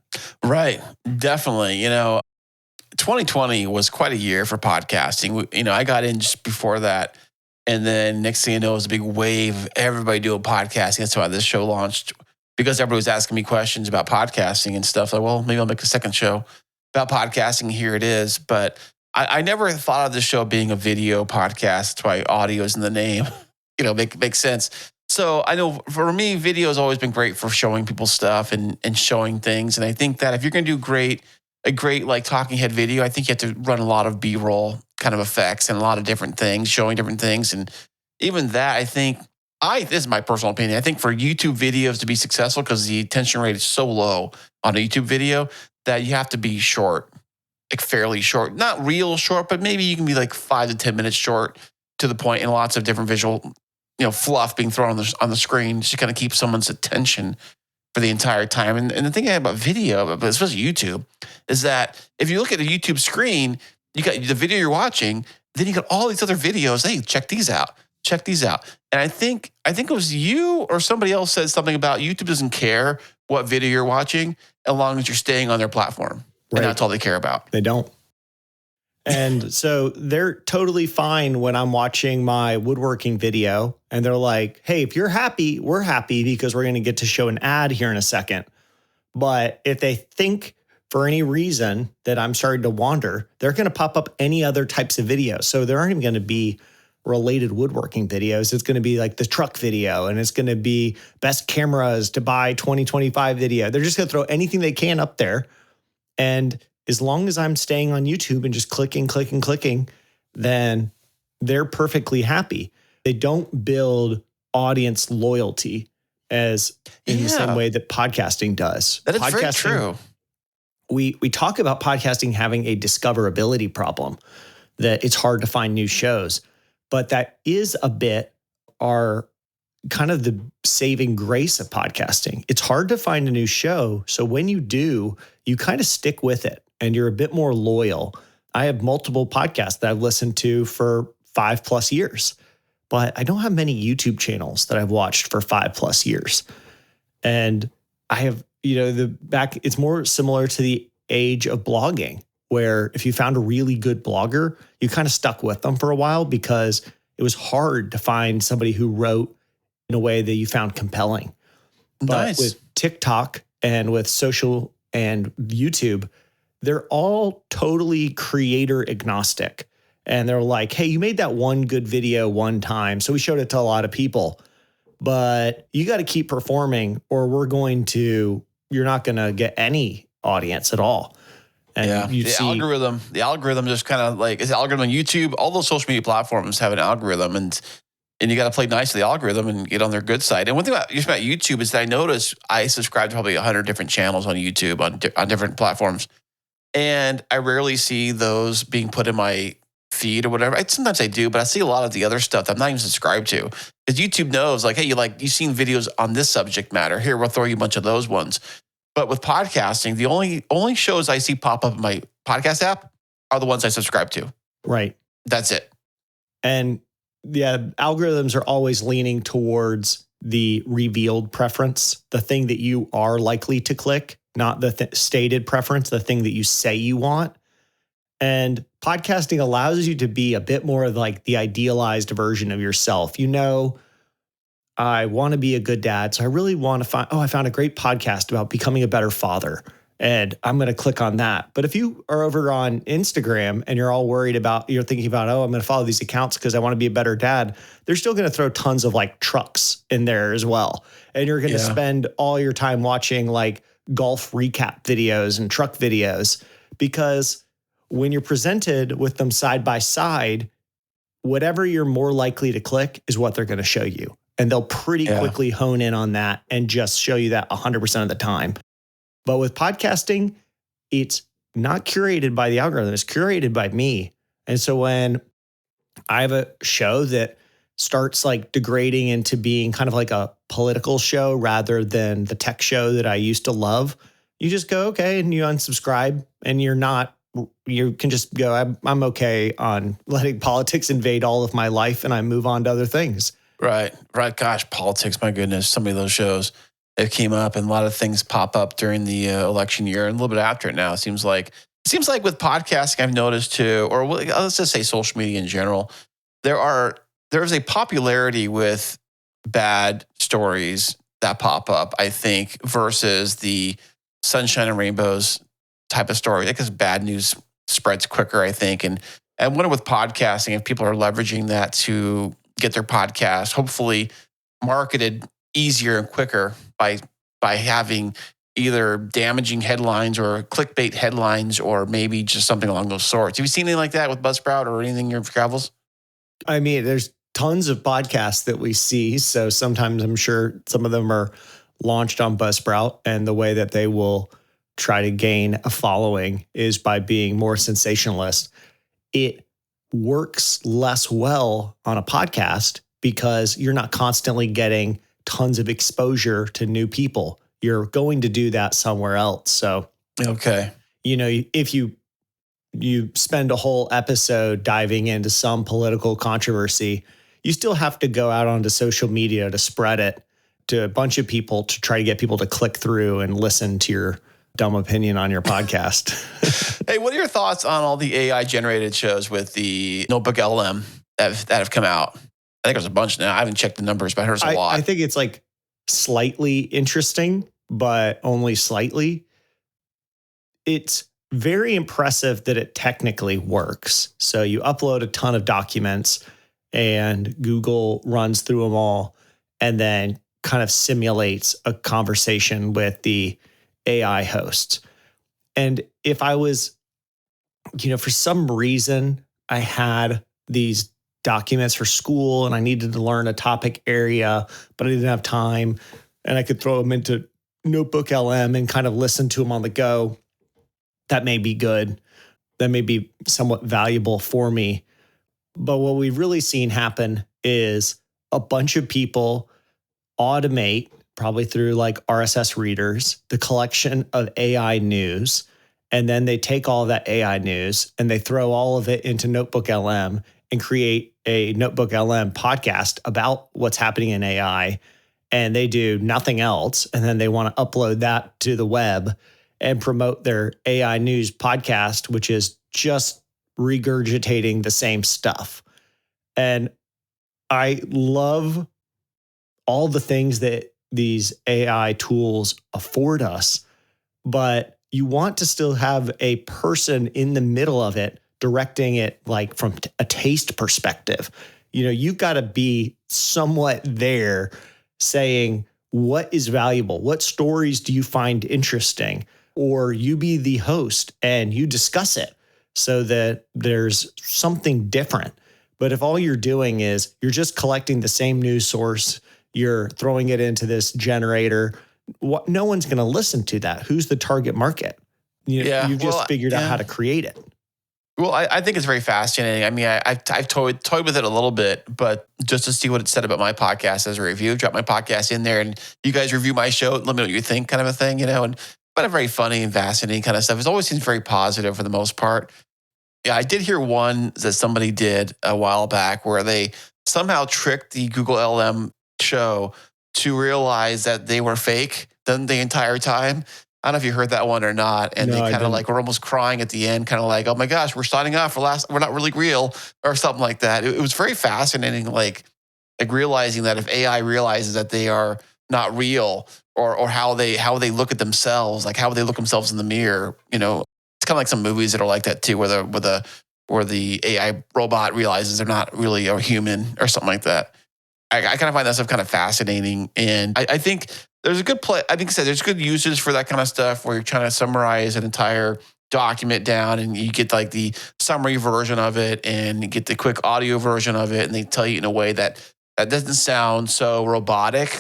Right. Definitely. 2020 was quite a year for podcasting. I got in just before that. And then next thing you know, it was a big wave of everybody doing podcasting. That's why this show launched, because everybody was asking me questions about podcasting and stuff. Like, well, maybe I'll make a second show about podcasting. Here it is. But I never thought of this show being a video podcast. That's why audio is in the name. Makes sense. So I know for me, video has always been great for showing people stuff and showing things. And I think that if you're going to do a great like talking head video, I think you have to run a lot of B-roll kind of effects and a lot of different things, showing different things. And even that, this is my personal opinion. I think for YouTube videos to be successful, because the attention rate is so low on a YouTube video, that you have to be short, like fairly short, not real short, but maybe you can be like 5 to 10 minutes short to the point, and lots of different visual, fluff being thrown on the screen just to kind of keep someone's attention for the entire time. And the thing about video, but especially YouTube, is that if you look at a YouTube screen, you got the video you're watching, then you got all these other videos. Hey, check these out. And I think it was you or somebody else said something about YouTube doesn't care what video you're watching as long as you're staying on their platform. Right. And that's all they care about. They don't. And so they're totally fine when I'm watching my woodworking video and they're like, hey, if you're happy, we're happy because we're going to get to show an ad here in a second. But if they think for any reason that I'm starting to wander, they're going to pop up any other types of videos. So there aren't even going to be related woodworking videos. It's going to be like the truck video, and it's going to be best cameras to buy 2025 video. They're just going to throw anything they can up there. And as long as I'm staying on YouTube and just clicking, then they're perfectly happy. They don't build audience loyalty as in the same way that podcasting does. That is very true. We talk about podcasting having a discoverability problem, that it's hard to find new shows, but that is a bit our kind of the saving grace of podcasting. It's hard to find a new show. So when you do, you kind of stick with it and you're a bit more loyal. I have multiple podcasts that I've listened to for 5+ years, but I don't have many YouTube channels that I've watched for 5+ years. And I have, it's more similar to the age of blogging, where if you found a really good blogger, you kind of stuck with them for a while because it was hard to find somebody who wrote in a way that you found compelling. But with TikTok and with social and YouTube, they're all totally creator agnostic. And they're like, hey, you made that one good video one time, so we showed it to a lot of people, but you got to keep performing or you're not going to get any audience at all. And Yeah, the algorithm just kind of like, is the algorithm on YouTube? All those social media platforms have an algorithm, and you got to play nice to the algorithm and get on their good side. And one thing about YouTube is that I notice I subscribe to probably 100 different channels on YouTube on different platforms, and I rarely see those being put in my feed or whatever. Sometimes I do, but I see a lot of the other stuff that I'm not even subscribed to, because YouTube knows, like, hey, you've seen videos on this subject matter. Here, we'll throw you a bunch of those ones. But with podcasting, the only shows I see pop up in my podcast app are the ones I subscribe to. Right. That's it. And yeah, algorithms are always leaning towards the revealed preference, the thing that you are likely to click, not the stated preference, the thing that you say you want. And podcasting allows you to be a bit more like the idealized version of yourself. I want to be a good dad. So I really want to I found a great podcast about becoming a better father, and I'm going to click on that. But if you are over on Instagram and you're all worried about, you're thinking about, I'm going to follow these accounts because I want to be a better dad, they're still going to throw tons of like trucks in there as well. And you're going to spend all your time watching like golf recap videos and truck videos, because when you're presented with them side by side, whatever you're more likely to click is what they're going to show you. And they'll pretty quickly hone in on that and just show you that 100% of the time. But with podcasting, it's not curated by the algorithm. It's curated by me. And so when I have a show that starts like degrading into being kind of like a political show rather than the tech show that I used to love, you just go, okay, and you unsubscribe, and you can just go, I'm okay on letting politics invade all of my life, and I move on to other things. Right. Gosh, politics, my goodness. So many of those shows that came up, and a lot of things pop up during the election year and a little bit after it now. It seems like with podcasting, I've noticed too, or let's just say social media in general, there's a popularity with bad stories that pop up, I think, versus the sunshine and rainbows type of story. Because bad news spreads quicker, I think. And I wonder with podcasting, if people are leveraging that to get their podcast hopefully marketed easier and quicker by having either damaging headlines or clickbait headlines, or maybe just something along those sorts. Have you seen anything like that with Buzzsprout or anything in your travels? I mean, there's tons of podcasts that we see. So sometimes I'm sure some of them are launched on Buzzsprout, and the way that they will try to gain a following is by being more sensationalist. It works less well on a podcast because you're not constantly getting tons of exposure to new people. You're going to do that somewhere else. So, okay, if you spend a whole episode diving into some political controversy, you still have to go out onto social media to spread it to a bunch of people to try to get people to click through and listen to your dumb opinion on your podcast. Hey, what are your thoughts on all the AI generated shows with the Notebook LM that have come out? I think there's a bunch now. I haven't checked the numbers, but I heard there's a lot. I think it's like slightly interesting, but only slightly. It's very impressive that it technically works. So you upload a ton of documents and Google runs through them all and then kind of simulates a conversation with the AI hosts. And if I was, for some reason, I had these documents for school and I needed to learn a topic area, but I didn't have time, and I could throw them into Notebook LM and kind of listen to them on the go, that may be good. That may be somewhat valuable for me. But what we've really seen happen is a bunch of people automate, probably through like RSS readers, the collection of AI news. And then they take all of that AI news and they throw all of it into Notebook LM and create a Notebook LM podcast about what's happening in AI. And they do nothing else. And then they want to upload that to the web and promote their AI news podcast, which is just regurgitating the same stuff. And I love all the things that these AI tools afford us, but you want to still have a person in the middle of it directing it, like from a taste perspective. You've got to be somewhat there saying, what is valuable? What stories do you find interesting? or you be the host and you discuss it so that there's something different. But if all you're doing is you're just collecting the same news source, you're throwing it into this generator, no one's going to listen to that. Who's the target market? You've just figured out how to create it. Well, I think it's very fascinating. I mean, I've toyed with it a little bit, but just to see what it said about my podcast as a review, drop my podcast in there and you guys review my show, let me know what you think, kind of a thing, and but a very funny and fascinating kind of stuff. It always seems very positive for the most part. Yeah, I did hear one that somebody did a while back where they somehow tricked the Google LM show to realize that they were fake the entire time. I don't know if you heard that one or not. And they kind of like were almost crying at the end, kind of like, oh my gosh, we're signing off. We're not really real or something like that. It was very fascinating, like realizing that if AI realizes that they are not real or how they look at themselves, like how they look themselves in the mirror, it's kind of like some movies that are like that too, where the AI robot realizes they're not really a human or something like that. I kind of find that stuff kind of fascinating. And I think there's a good play. I think there's good uses for that kind of stuff where you're trying to summarize an entire document down and you get like the summary version of it and you get the quick audio version of it. And they tell you in a way that doesn't sound so robotic.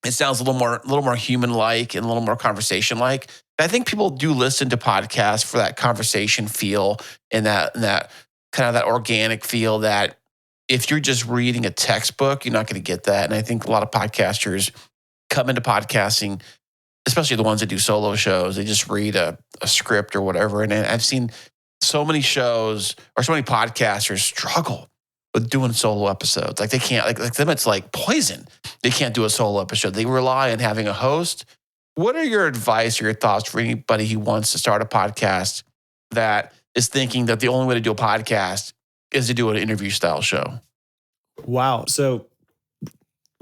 It sounds a little more human-like and a little more conversation-like. I think people do listen to podcasts for that conversation feel and that kind of that organic feel that if you're just reading a textbook, you're not going to get that. And I think a lot of podcasters come into podcasting, especially the ones that do solo shows, they just read a script or whatever. And I've seen so many shows or so many podcasters struggle with doing solo episodes. Like they can't, like them, it's like poison. They can't do a solo episode. They rely on having a host. What are your advice or your thoughts for anybody who wants to start a podcast that is thinking that the only way to do a podcast is to do an interview style show? Wow. So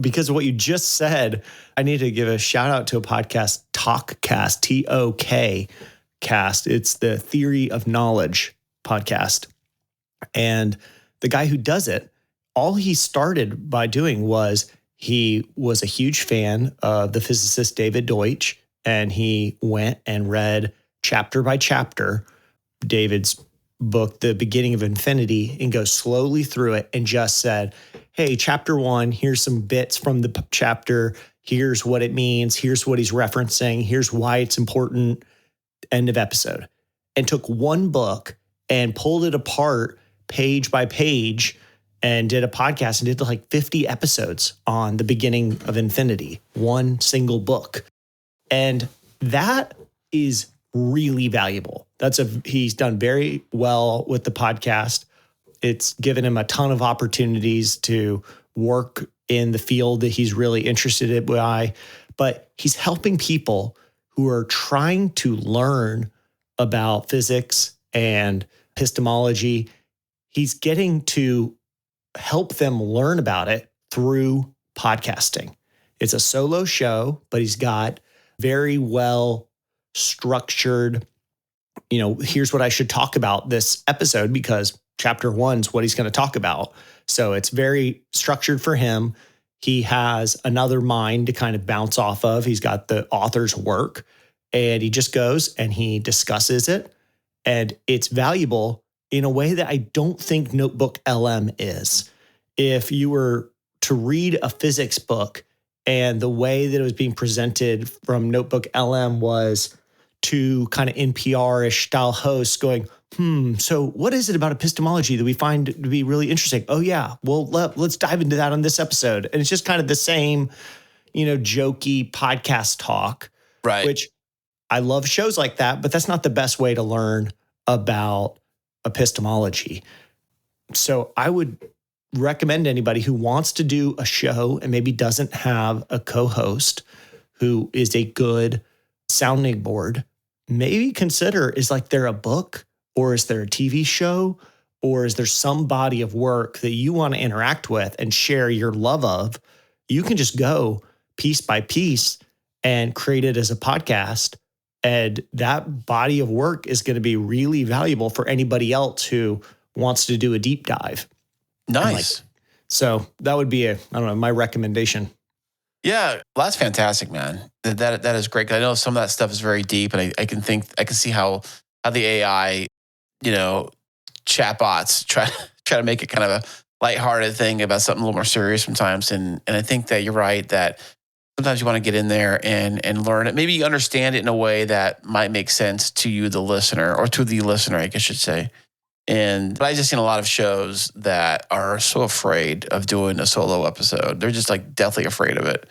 because of what you just said, I need to give a shout out to a podcast, Talkcast, TOK cast. It's the Theory of Knowledge podcast. And the guy who does it, all he started by doing was he was a huge fan of the physicist David Deutsch, and he went and read chapter by chapter David's book, The Beginning of Infinity, and goes slowly through it and just said, hey, chapter 1, here's some bits from the chapter. Here's what it means. Here's what he's referencing. Here's why it's important. End of episode. And took one book and pulled it apart page by page and did a podcast and did like 50 episodes on The Beginning of Infinity, one single book. And that is really valuable. He's done very well with the podcast. It's given him a ton of opportunities to work in the field that he's really interested in by, but he's helping people who are trying to learn about physics and epistemology. He's getting to help them learn about it through podcasting. It's a solo show, but he's got very well structured, here's what I should talk about this episode because chapter 1's what he's going to talk about. So it's very structured for him. He has another mind to kind of bounce off of. He's got the author's work and he just goes and he discusses it. And it's valuable in a way that I don't think Notebook LM is. If you were to read a physics book and the way that it was being presented from Notebook LM was to kind of NPR-ish style hosts going, so what is it about epistemology that we find to be really interesting? Oh yeah, well, let's dive into that on this episode. And it's just kind of the same, jokey podcast talk, right? Which I love shows like that, but that's not the best way to learn about epistemology. So I would recommend anybody who wants to do a show and maybe doesn't have a co-host who is a good sounding board, maybe consider, is there a book or is there a TV show or is there some body of work that you want to interact with and share your love of? You can just go piece by piece and create it as a podcast. And that body of work is going to be really valuable for anybody else who wants to do a deep dive. Nice. So that would be my recommendation. Yeah, well, that's fantastic, man. That is great. 'Cause I know some of that stuff is very deep, and I can see how the AI, you know, chatbots try to make it kind of a lighthearted thing about something a little more serious sometimes. And I think that you're right that sometimes you want to get in there and learn it. Maybe you understand it in a way that might make sense to you, the listener, or to the listener, I guess I should say. But I just seen a lot of shows that are so afraid of doing a solo episode. They're just like deathly afraid of it.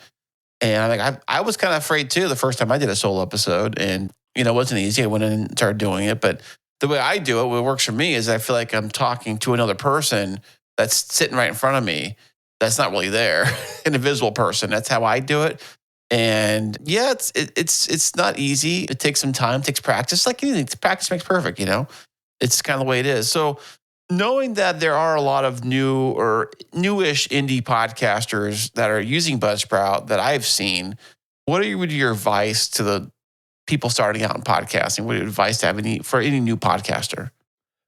And I was kind of afraid too the first time I did a solo episode, and it wasn't easy. I went in and started doing it, but the way I do it, what works for me is I feel like I'm talking to another person that's sitting right in front of me. That's not really there, an invisible person. That's how I do it. And yeah, it's not easy. It takes some time, it takes practice. Like anything, practice makes perfect. It's kind of the way it is. So knowing that there are a lot of new or newish indie podcasters that are using Buzzsprout that I've seen, what would your advice to the people starting out in podcasting? What advice to have for any new podcaster?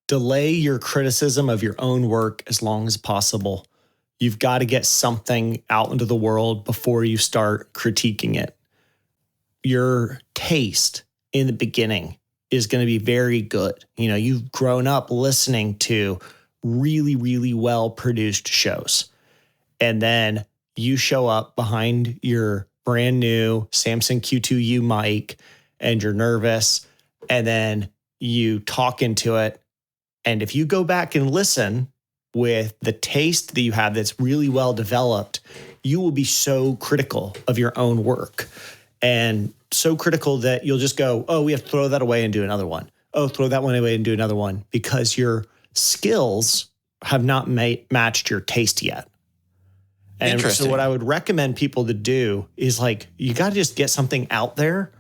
Delay your criticism of your own work as long as possible. You've got to get something out into the world before you start critiquing it. Your taste in the beginning is going to be very good. You've grown up listening to really, really well-produced shows. And then you show up behind your brand new Samson Q2U mic and you're nervous. And then you talk into it. And if you go back and listen with the taste that you have that's really well developed, you will be so critical of your own work. And so critical that you'll just go, oh, we have to throw that away and do another one. Oh, throw that one away and do another one, because your skills have not matched your taste yet. And so what I would recommend people to do is you got to just get something out there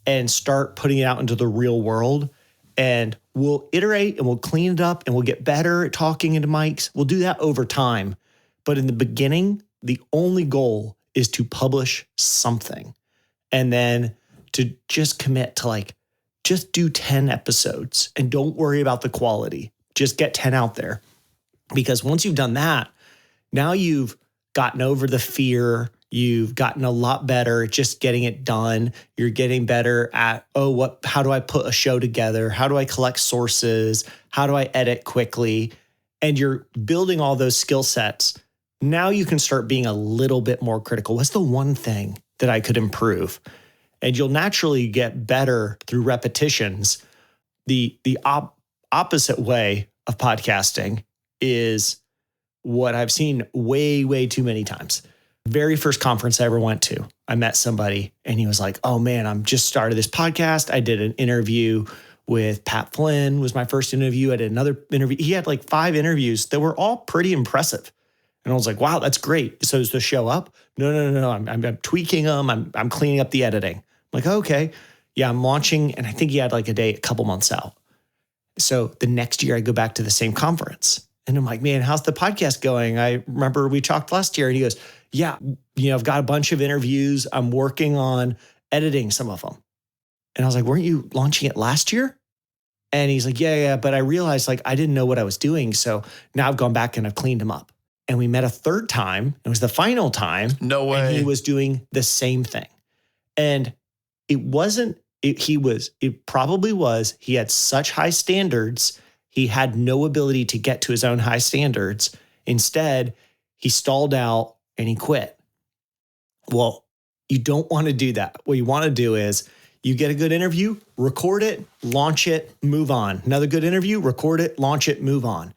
and start putting it out into the real world. And we'll iterate and we'll clean it up and we'll get better at talking into mics. We'll do that over time. But in the beginning, the only goal is to publish something. And then to just commit to just do 10 episodes and don't worry about the quality. Just get 10 out there. Because once you've done that, now you've gotten over the fear. You've gotten a lot better at just getting it done. You're getting better at, how do I put a show together? How do I collect sources? How do I edit quickly? And you're building all those skill sets. Now you can start being a little bit more critical. What's the one thing that I could improve? And you'll naturally get better through repetitions. The opposite way of podcasting is what I've seen way, way too many times. Very first conference I ever went to, I met somebody and he was like, oh man, I'm just started this podcast. I did an interview with Pat Flynn, was my first interview. I did another interview. He had 5 interviews that were all pretty impressive. And I was like, wow, that's great. So does the show up? No. I'm tweaking them. I'm cleaning up the editing. I'm like, okay. Yeah, I'm launching. And I think he had a couple months out. So the next year I go back to the same conference and I'm like, man, how's the podcast going? I remember we talked last year and he goes, yeah, I've got a bunch of interviews. I'm working on editing some of them. And I was like, weren't you launching it last year? And he's like, yeah, but I realized I didn't know what I was doing. So now I've gone back and I've cleaned them up. And we met a third time. It was the final time. No way. And he was doing the same thing. And it probably was, he had such high standards. He had no ability to get to his own high standards. Instead, he stalled out and he quit. Well, you don't want to do that. What you want to do is you get a good interview, record it, launch it, move on. Another good interview, record it, launch it, move on.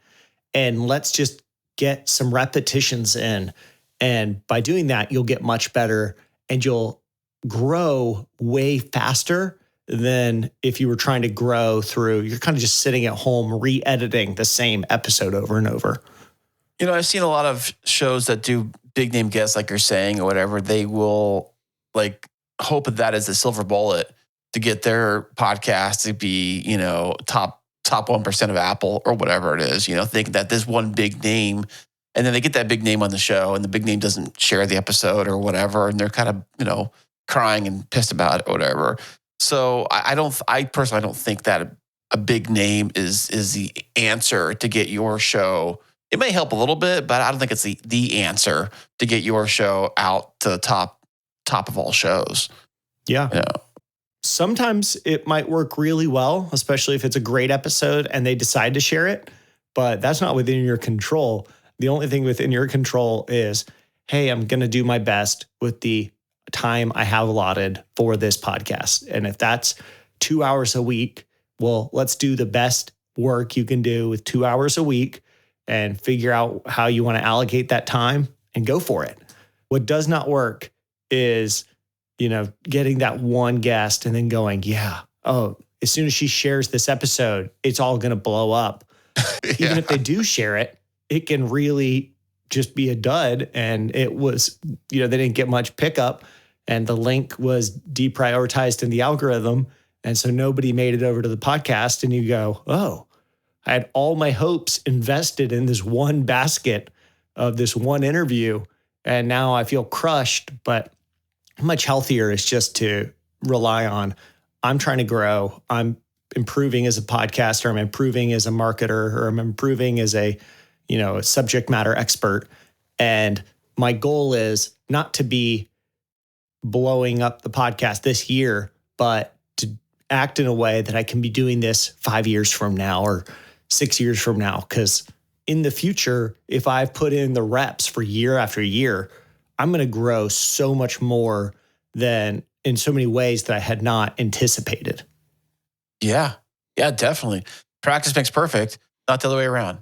And let's just get some repetitions in. And by doing that, you'll get much better and you'll grow way faster than if you were trying to grow through, you're kind of just sitting at home re-editing the same episode over and over. I've seen a lot of shows that do big name guests, like you're saying, or whatever. They will hope that is the silver bullet to get their podcast to be, top 1% of Apple or whatever it is, think that there's one big name and then they get that big name on the show and the big name doesn't share the episode or whatever. And they're kind of, crying and pissed about it or whatever. So I personally don't think that a big name is the answer to get your show. It may help a little bit, but I don't think it's the answer to get your show out to the top top of all shows. Yeah. You know? Sometimes it might work really well, especially if it's a great episode and they decide to share it, but that's not within your control. The only thing within your control is, hey, I'm going to do my best with the time I have allotted for this podcast. And if that's 2 hours a week, well, let's do the best work you can do with 2 hours a week and figure out how you want to allocate that time and go for it. What does not work is, getting that one guest and then going, as soon as she shares this episode, it's all going to blow up. Even if they do share it, it can really just be a dud. And it was, they didn't get much pickup and the link was deprioritized in the algorithm. And so nobody made it over to the podcast. And you go, oh, I had all my hopes invested in this one basket of this one interview. And now I feel crushed, but much healthier is just to rely on, I'm trying to grow. I'm improving as a podcaster. I'm improving as a marketer, or I'm improving as a subject matter expert. And my goal is not to be blowing up the podcast this year, but to act in a way that I can be doing this 5 years from now or 6 years from now. Because in the future, if I've put in the reps for year after year, I'm going to grow so much more than in so many ways that I had not anticipated. Yeah, definitely. Practice makes perfect, not the other way around.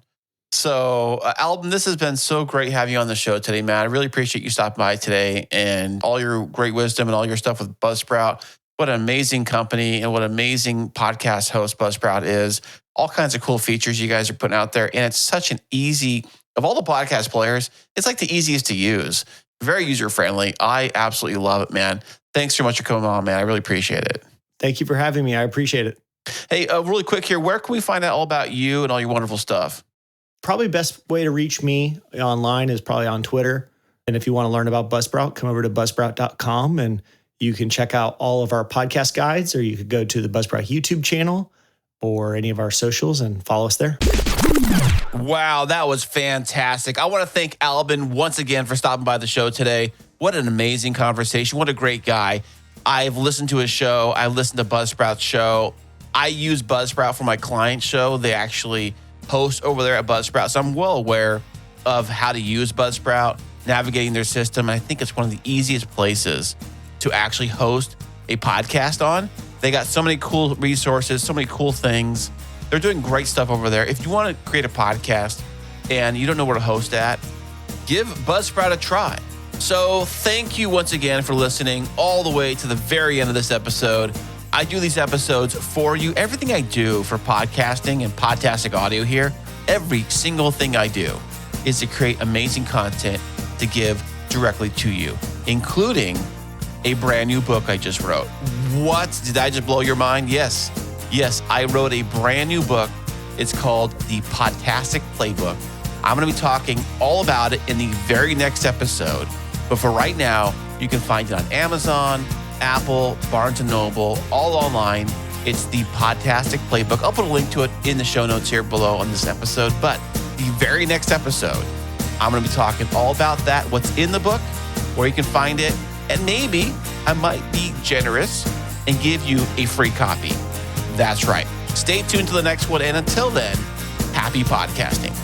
So, Alban, this has been so great having you on the show today, man. I really appreciate you stopping by today and all your great wisdom and all your stuff with Buzzsprout. What an amazing company and what an amazing podcast host Buzzsprout is. All kinds of cool features you guys are putting out there. And it's such an easy, of all the podcast players, it's like the easiest to use. Very user-friendly. I absolutely love it, man. Thanks so much for coming on, man. I really appreciate it. Thank you for having me. I appreciate it. Hey, really quick here, where can we find out all about you and all your wonderful stuff? Probably best way to reach me online is probably on Twitter. And if you want to learn about Buzzsprout, come over to buzzsprout.com and you can check out all of our podcast guides, or you could go to the Buzzsprout YouTube channel or any of our socials and follow us there. Wow, that was fantastic. I want to thank Alban once again for stopping by the show today. What an amazing conversation. What a great guy. I've listened to his show. I listened to Buzzsprout's show. I use Buzzsprout for my client show. They actually host over there at Buzzsprout. So I'm well aware of how to use Buzzsprout, navigating their system. And I think it's one of the easiest places to actually host a podcast on. They got so many cool resources, so many cool things. They're doing great stuff over there. If you want to create a podcast and you don't know where to host at, give Buzzsprout a try. So thank you once again for listening all the way to the very end of this episode. I do these episodes for you. Everything I do for podcasting and Podtastic audio here, every single thing I do is to create amazing content to give directly to you, including a brand new book I just wrote. What? Did I just blow your mind? Yes, I wrote a brand new book. It's called the Podtastic Playbook. I'm going to be talking all about it in the very next episode. But for right now, you can find it on Amazon, Apple, Barnes & Noble, all online. It's the Podtastic Playbook. I'll put a link to it in the show notes here below on this episode. But the very next episode, I'm going to be talking all about that, what's in the book, where you can find it, and maybe I might be generous and give you a free copy. That's right. Stay tuned to the next one. And until then, happy podcasting.